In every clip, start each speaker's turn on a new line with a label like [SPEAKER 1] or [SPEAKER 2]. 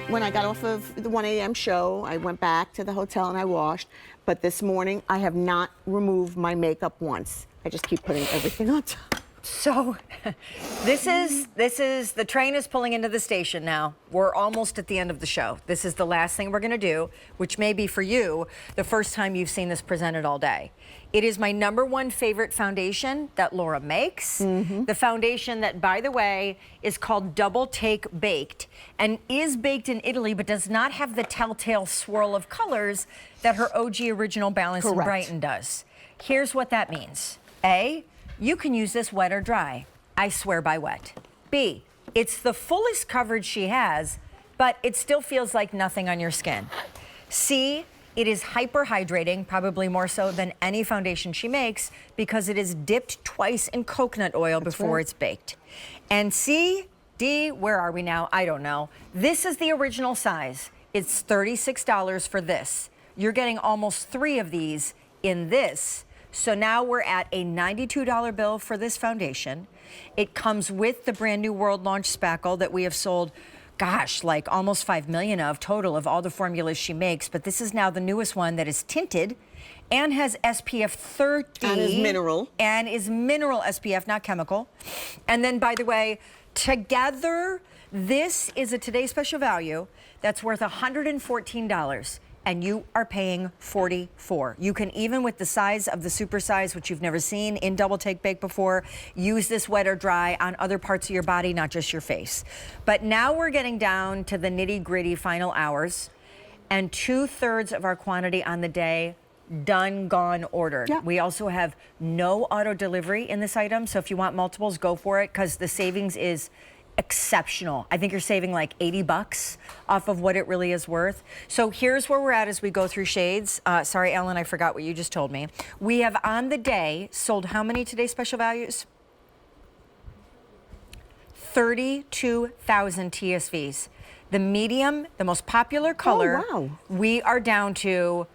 [SPEAKER 1] when I got off of the 1 a.m. show, I went back to the hotel and I washed. But this morning, I have not removed my makeup once. I just keep putting everything on top.
[SPEAKER 2] So this is, the train is pulling into the station now. We're almost at the end of the show. This is the last thing we're gonna do, which may be for you, the first time you've seen this presented all day. It is my #1 favorite foundation that Laura makes. The foundation that, by the way, is called Double Take Baked and is baked in Italy, but does not have the telltale swirl of colors that her OG original Balance and Brighten does. Here's what that means. A, you can use this wet or dry. I swear by wet. B, it's the fullest coverage she has, but it still feels like nothing on your skin. C, it is hyperhydrating, probably more so than any foundation she makes, because it is dipped twice in coconut oil before it's baked. And C, D, where are we now? I don't know. This is the original size. It's $36 for this. You're getting almost 3 of these in this. So now we're at a $92 bill for this foundation. It comes with the brand new world launch Spackle that we have sold, gosh, like almost 5 million of total of all the formulas she makes. But this is now the newest one that is tinted and has SPF 30.
[SPEAKER 1] And is mineral.
[SPEAKER 2] And is mineral SPF, not chemical. And then, by the way, together, this is a today's special value that's worth $114. And you are paying $44. You can, even with the size of the super size, which you've never seen in Double Take Bake before, use this wet or dry on other parts of your body, not just your face. But now we're getting down to the nitty-gritty final hours, and 2/3 of our quantity on the day done, gone, ordered.
[SPEAKER 1] Yeah.
[SPEAKER 2] We also have no auto delivery in this item, so if you want multiples, go for it, because the savings is exceptional. I think you're saving like 80 bucks off of what it really is worth. So here's where we're at as we go through shades. Sorry, Ellen, I forgot what you just told me. We have on the day sold how many today's special values? 32,000 TSVs. The medium, the most popular color, we are down to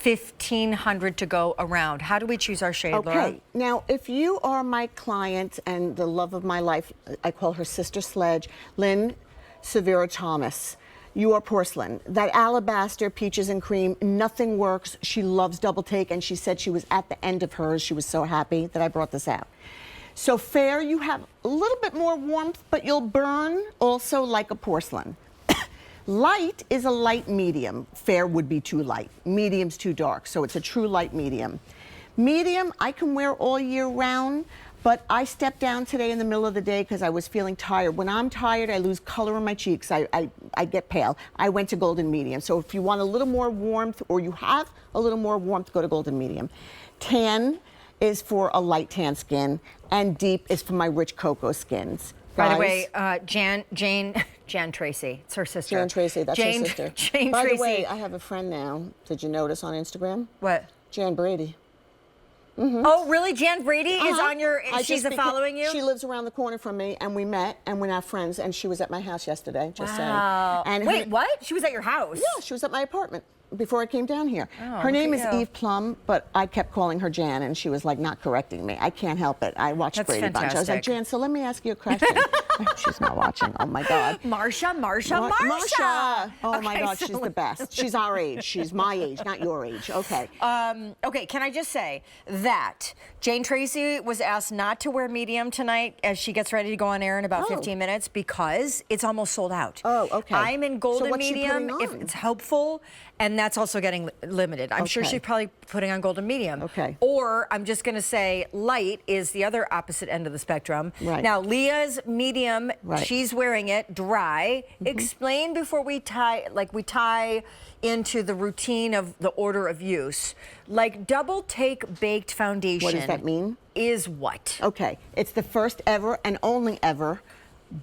[SPEAKER 2] 1,500 to go around. How do we choose our shade, Laura?
[SPEAKER 1] Okay, now if you are my client and the love of my life, I call her Sister Sledge, Lynn Severa Thomas, you are porcelain. That alabaster, peaches and cream, nothing works. She loves Double Take, and she said she was at the end of hers. She was so happy that I brought this out. So fair, you have a little bit more warmth, but you'll burn also like a porcelain. Light is a light medium. Fair would be too light. Medium's too dark, so it's a true light medium. Medium, I can wear all year round, but I stepped down today in the middle of the day because I was feeling tired. When I'm tired, I lose color in my cheeks. I get pale. I went to golden medium. So if you want a little more warmth, or you have a little more warmth, go to golden medium. Tan is for a light tan skin, and deep is for my rich cocoa skins.
[SPEAKER 2] By the way, Jan Tracy, it's her sister.
[SPEAKER 1] Jan Tracy, that's her sister.
[SPEAKER 2] Jane
[SPEAKER 1] By
[SPEAKER 2] Tracy.
[SPEAKER 1] the way, I have a friend now. Did you notice on Instagram?
[SPEAKER 2] What?
[SPEAKER 1] Jan Brady.
[SPEAKER 2] Oh, really? Jan Brady is on your, she's following you?
[SPEAKER 1] She lives around the corner from me, and we met, and we're now friends, and she was at my house yesterday, just saying. And
[SPEAKER 2] wait, what? She was at your house?
[SPEAKER 1] Yeah, she was at my apartment before I came down here. Her name is Eve Plum, but I kept calling her Jan, and she was like not correcting me. I can't help it. I watched Brady Bunch. I was like, Jan, so let me ask you a question. She's not watching. Oh my God.
[SPEAKER 2] Marsha.
[SPEAKER 1] Oh my God, she's the best. She's our age. She's my age, not your age. Okay.
[SPEAKER 2] Okay, can I just say that Jane Tracy was asked not to wear medium tonight as she gets ready to go on air in about 15 minutes because it's almost sold out.
[SPEAKER 1] Oh, okay.
[SPEAKER 2] I'm in golden
[SPEAKER 1] what's she
[SPEAKER 2] medium
[SPEAKER 1] putting
[SPEAKER 2] if
[SPEAKER 1] on?
[SPEAKER 2] it's helpful, and that's also getting limited. I'm sure she's probably putting on golden medium.
[SPEAKER 1] Okay.
[SPEAKER 2] Or I'm just gonna say light is the other opposite end of the spectrum.
[SPEAKER 1] Right.
[SPEAKER 2] Now, Leah's medium, she's wearing it dry. Explain before we tie into the routine of the order of use. Like Double Take Baked foundation.
[SPEAKER 1] What does that mean?
[SPEAKER 2] Is what?
[SPEAKER 1] Okay, it's the first ever and only ever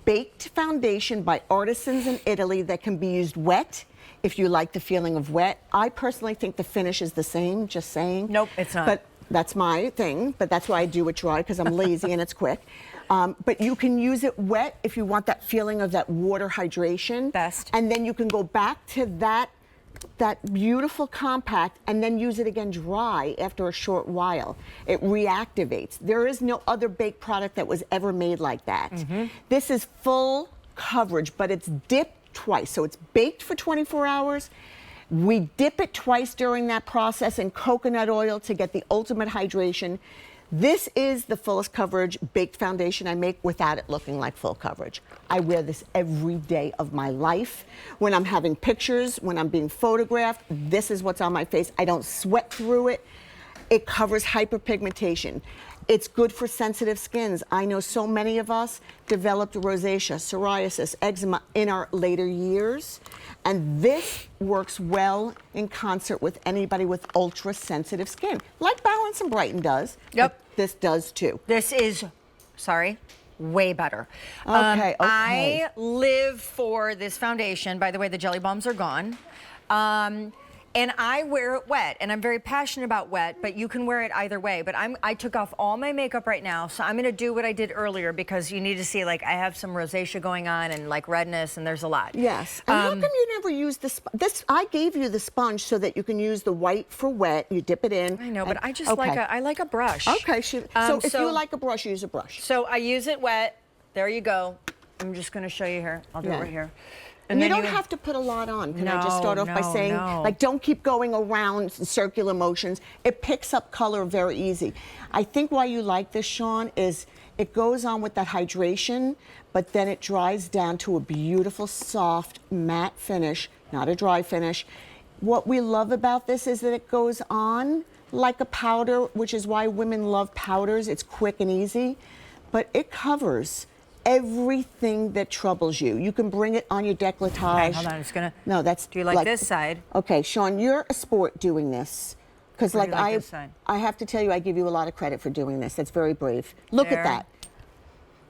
[SPEAKER 1] baked foundation by artisans in Italy that can be used wet if you like the feeling of wet. I personally think the finish is the same, just saying.
[SPEAKER 2] Nope, it's not.
[SPEAKER 1] But that's my thing, but that's why I do it dry, because I'm lazy and it's quick. But you can use it wet if you want that feeling of that water hydration.
[SPEAKER 2] Best.
[SPEAKER 1] And then you can go back to that beautiful compact and then use it again dry after a short while. It reactivates. There is no other baked product that was ever made like that. This is full coverage, but it's dipped twice. So it's baked for 24 hours. We dip it twice during that process in coconut oil to get the ultimate hydration. This is the fullest coverage baked foundation I make without it looking like full coverage. I wear this every day of my life. When I'm having pictures, when I'm being photographed, this is what's on my face. I don't sweat through it. It covers hyperpigmentation. It's good for sensitive skins. I know so many of us developed rosacea, psoriasis, eczema in our later years. And this works well in concert with anybody with ultra sensitive skin, like Balance and Brighten does.
[SPEAKER 2] Yep.
[SPEAKER 1] This does too.
[SPEAKER 2] This is, sorry, way better.
[SPEAKER 1] Okay.
[SPEAKER 2] I live for this foundation. By the way, the jelly bombs are gone. And I wear it wet, and I'm very passionate about wet, but you can wear it either way. But I took off all my makeup right now, so I'm gonna do what I did earlier because you need to see, like, I have some rosacea going on and like redness, and there's a lot.
[SPEAKER 1] Yes. And how come you never use this? I gave you the sponge so that you can use the white for wet. You dip it in.
[SPEAKER 2] I know, but I just I like a brush.
[SPEAKER 1] Okay. So if you like a brush, use a brush.
[SPEAKER 2] So I use it wet. There you go. I'm just gonna show you here. I'll do it right here.
[SPEAKER 1] And you don't have to put a lot on. Can I just start off by saying, like, don't keep going around in circular motions. It picks up color very easy. I think why you like this, Sean, is it goes on with that hydration, but then it dries down to a beautiful, soft, matte finish, not a dry finish. What we love about this is that it goes on like a powder, which is why women love powders. It's quick and easy, but it covers everything that troubles you. You can bring it on your décolletage.
[SPEAKER 2] Okay, hold on, I'm just gonna.
[SPEAKER 1] No, that's.
[SPEAKER 2] Do you like this side?
[SPEAKER 1] Okay, Sean, you're a sport doing this, because like
[SPEAKER 2] this side?
[SPEAKER 1] I have to tell you, I give you a lot of credit for doing this. That's very brave. Look at that.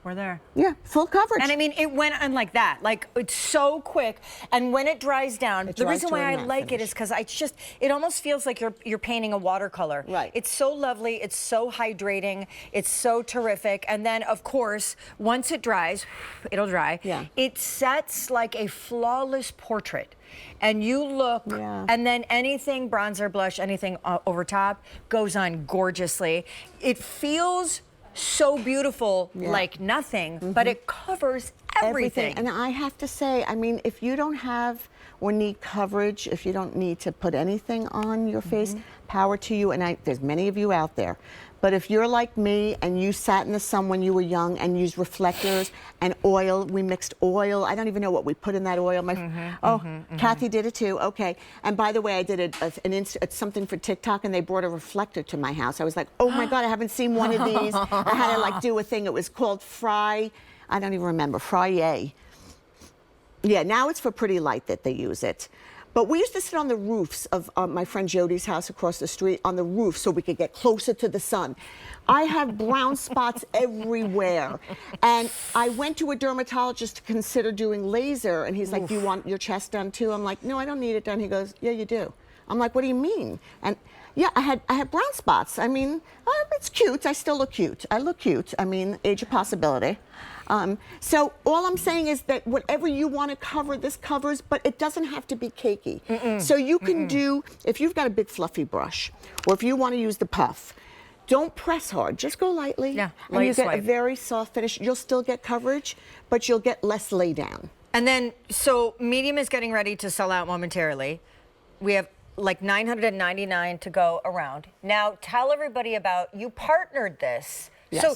[SPEAKER 2] We're there.
[SPEAKER 1] Yeah, full coverage.
[SPEAKER 2] And I mean, it went on like that. Like, it's so quick. And when it dries down, the reason why I like it is because it almost feels like you're painting a watercolor.
[SPEAKER 1] Right.
[SPEAKER 2] It's so lovely. It's so hydrating. It's so terrific. And then, of course, once it dries, it'll dry.
[SPEAKER 1] Yeah.
[SPEAKER 2] It sets like a flawless portrait. And you look, and then anything, bronzer, blush, anything over top goes on gorgeously. It feels so beautiful, like nothing, but it covers everything.
[SPEAKER 1] And I have to say, I mean, if you don't have or need coverage, if you don't need to put anything on your face, power to you. And there's many of you out there. But if you're like me and you sat in the sun when you were young and used reflectors and oil, we mixed oil. I don't even know what we put in that oil. Kathy did it too. Okay. And by the way, I did something for TikTok, and they brought a reflector to my house. I was like, oh my God, I haven't seen one of these. I had to like do a thing. It was called I don't even remember, Frye. Yeah, now it's for Pretty Light that they use it. But we used to sit on the roofs of my friend Jody's house across the street, on the roof, so we could get closer to the sun. I have brown spots everywhere. And I went to a dermatologist to consider doing laser, and he's like, do you want your chest done too? I'm like, no, I don't need it done. He goes, yeah, you do. I'm like, what do you mean? And yeah, I had brown spots. I mean, it's cute. I still look cute. I look cute. I mean, age of possibility. So all I'm saying is that whatever you want to cover, this covers, but it doesn't have to be cakey. So you can do, if you've got a big fluffy brush, or if you want to use the puff, don't press hard, just go lightly.
[SPEAKER 2] Yeah,
[SPEAKER 1] and you get a very soft finish. You'll still get coverage, but you'll get less lay down.
[SPEAKER 2] And then, so medium is getting ready to sell out momentarily. We have like 999 to go around. Now tell everybody about, you partnered this.
[SPEAKER 1] Yes.
[SPEAKER 2] So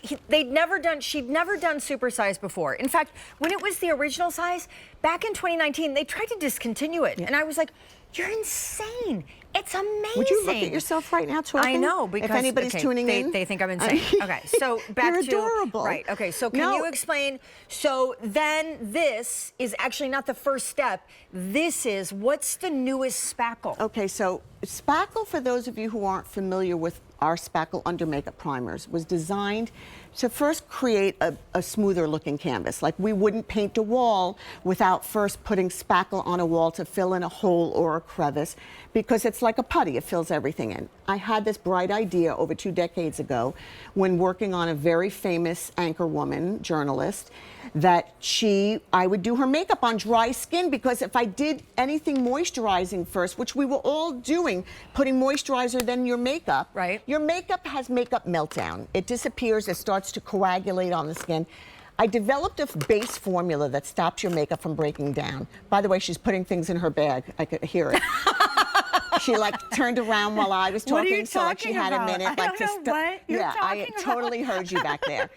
[SPEAKER 2] she'd never done supersize before. In fact, when it was the original size, back in 2019, they tried to discontinue it. And I was like, you're insane. It's amazing.
[SPEAKER 1] Would you look at yourself right now talking?
[SPEAKER 2] I know, because
[SPEAKER 1] if anybody's tuning in,
[SPEAKER 2] they think I'm insane. Okay, so back
[SPEAKER 1] You're
[SPEAKER 2] to
[SPEAKER 1] adorable.
[SPEAKER 2] Right. Okay, so can you explain? So then this is actually not the first step. This is, what's the newest Spackle?
[SPEAKER 1] Okay, so Spackle, for those of you who aren't familiar with our Spackle Under Makeup Primers, was designed to first create a smoother looking canvas. Like, we wouldn't paint a wall without first putting Spackle on a wall to fill in a hole or a crevice, because it's like a putty, it fills everything in. I had this bright idea over 2 decades ago when working on a very famous anchor woman, journalist, that I would do her makeup on dry skin, because if I did anything moisturizing first, which we were all doing, putting moisturizer, then your makeup.
[SPEAKER 2] Right.
[SPEAKER 1] Your makeup has makeup meltdown. It disappears, it starts to coagulate on the skin. I developed a base formula that stops your makeup from breaking down. By the way, she's putting things in her bag. I could hear it. She like turned around while I was talking, so like she had a minute. Like
[SPEAKER 2] I don't know what you're
[SPEAKER 1] I totally heard you back there.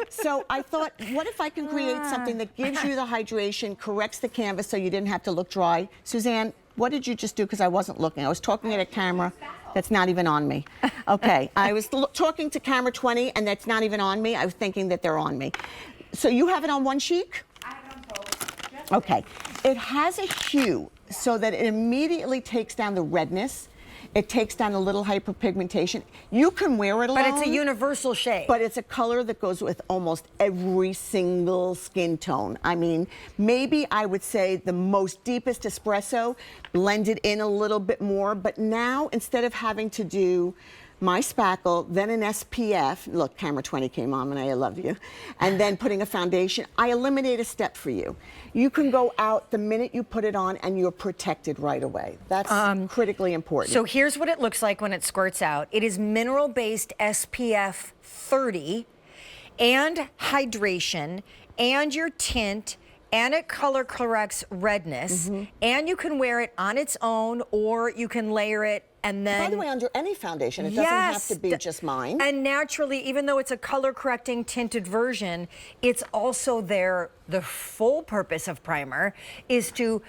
[SPEAKER 1] So I thought, what if I can create something that gives you the hydration, corrects the canvas so you didn't have to look dry? Suzanne, what did you just do? Because I wasn't looking. I was talking at a camera that's not even on me. Okay, I was talking to camera 20 and that's not even on me. I was thinking that they're on me. So you have it on one cheek?
[SPEAKER 3] I have it on both.
[SPEAKER 1] Okay. It has a hue so that it immediately takes down the redness. It takes down a little hyperpigmentation. You can wear it alone.
[SPEAKER 2] But it's a universal shade.
[SPEAKER 1] But it's a color that goes with almost every single skin tone. I mean, maybe I would say the most deepest espresso, blended in a little bit more. But now, instead of having to do my spackle, then an SPF, look, camera 20 came on and I love you, and then putting a foundation, I eliminate a step for you. You can go out the minute you put it on and you're protected right away. That's critically important.
[SPEAKER 2] So here's what it looks like when it squirts out. It is mineral-based SPF 30 and hydration and your tint, and it color corrects redness, and you can wear it on its own or you can layer it and then...
[SPEAKER 1] By the way, under any foundation, it doesn't have to be just mine.
[SPEAKER 2] And naturally, even though it's a color correcting tinted version, it's also there. The full purpose of primer is to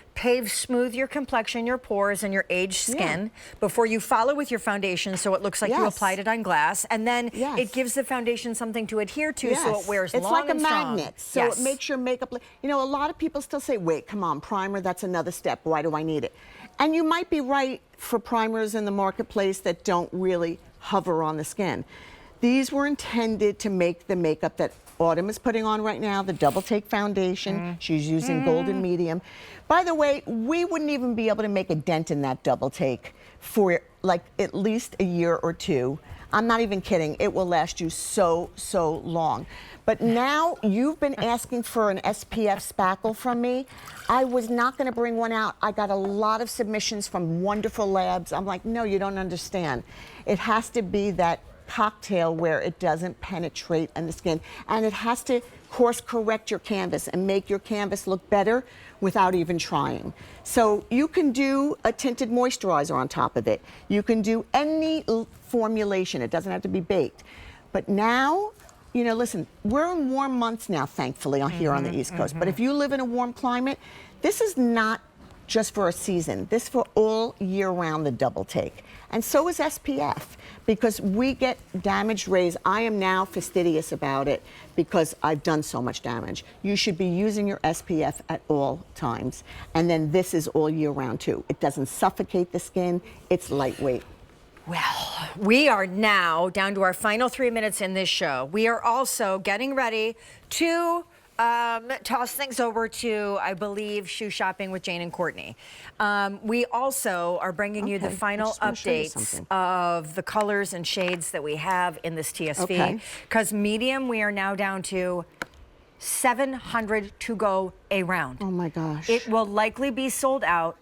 [SPEAKER 2] smooth your complexion, your pores, and your aged skin before you follow with your foundation so it looks like you applied it on glass. And then it gives the foundation something to adhere to so it wears long and strong.
[SPEAKER 1] It's like a magnet, so it makes your makeup... You know, a lot of people still say, wait, come on, primer, that's another step. Why do I need it? And you might be right for primers in the marketplace that don't really hover on the skin. These were intended to make the makeup that Autumn is putting on right now, the double take foundation. She's using golden medium. By the way, we wouldn't even be able to make a dent in that double take for like at least a year or two. I'm not even kidding. It will last you so long. But now you've been asking for an SPF Spackle from me. I was not going to bring one out. I got a lot of submissions from wonderful labs. I'm like, no, you don't understand. It has to be that cocktail where it doesn't penetrate in the skin, and it has to course correct your canvas and make your canvas look better without even trying. So you can do a tinted moisturizer on top of it. You can do any formulation. It doesn't have to be baked. But now, you know, listen, we're in warm months now, thankfully, here on the East Coast. But if you live in a warm climate, this is not just for a season. This is for all year round, the double take. And so is SPF, because we get damaged rays. I am now fastidious about it because I've done so much damage. You should be using your SPF at all times. And then this is all year round too. It doesn't suffocate the skin, it's lightweight.
[SPEAKER 2] Well, we are now down to our final 3 minutes in this show. We are also getting ready to toss things over to, I believe, shoe shopping with Jane and Courtney. We also are bringing you the final updates of the colors and shades that we have in this TSV. Because medium, we are now down to 700 to go a round.
[SPEAKER 1] Oh my gosh.
[SPEAKER 2] It will likely be sold out.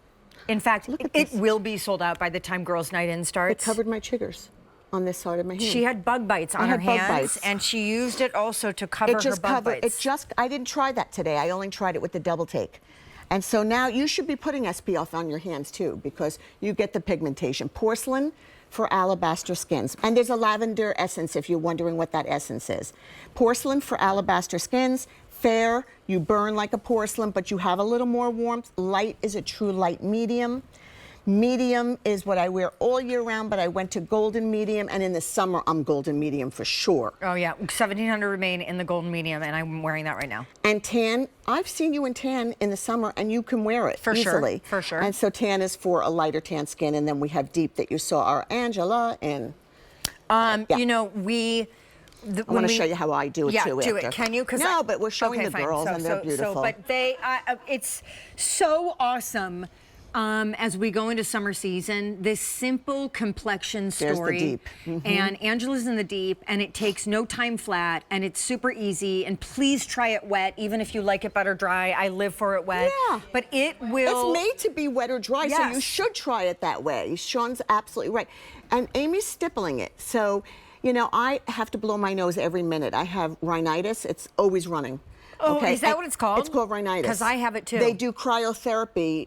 [SPEAKER 2] In fact, it will be sold out by the time Girls' Night In starts.
[SPEAKER 1] It covered my chiggers on this side of my hand.
[SPEAKER 2] She had bug bites on her hands, and she used it also to cover her bug bites.
[SPEAKER 1] I didn't try that today. I only tried it with the double take. And so now you should be putting SPF on your hands too, because you get the pigmentation. Porcelain for alabaster skins. And there's a lavender essence if you're wondering what that essence is. Porcelain for alabaster skins. Fair, you burn like a porcelain, but you have a little more warmth. Light is a true light medium. Medium is what I wear all year round, but I went to golden medium, and in the summer, I'm golden medium for sure.
[SPEAKER 2] Oh yeah, 1700 remain in the golden medium, and I'm wearing that right now.
[SPEAKER 1] And tan, I've seen you in tan in the summer, and you can wear it easily.
[SPEAKER 2] For sure.
[SPEAKER 1] And so tan is for a lighter tan skin, and then we have deep that you saw our Angela in.
[SPEAKER 2] You know,
[SPEAKER 1] I want to show you how I do it too.
[SPEAKER 2] Do it. Can you?
[SPEAKER 1] No, but we're showing the girls, and they're beautiful.
[SPEAKER 2] But it's so awesome. As we go into summer season, this simple complexion story.
[SPEAKER 1] There's the deep.
[SPEAKER 2] And Angela's in the deep, and it takes no time flat, and it's super easy. And please try it wet, even if you like it better dry. I live for it wet.
[SPEAKER 1] Yeah.
[SPEAKER 2] But it will.
[SPEAKER 1] It's made to be wet or dry, so you should try it that way. Sean's absolutely right. And Amy's stippling it. So, You know, I have to blow my nose every minute. I have rhinitis. It's always running.
[SPEAKER 2] Oh,
[SPEAKER 1] okay?
[SPEAKER 2] is that
[SPEAKER 1] And
[SPEAKER 2] what it's called?
[SPEAKER 1] It's called rhinitis.
[SPEAKER 2] 'Cause I have it too.
[SPEAKER 1] They do cryotherapy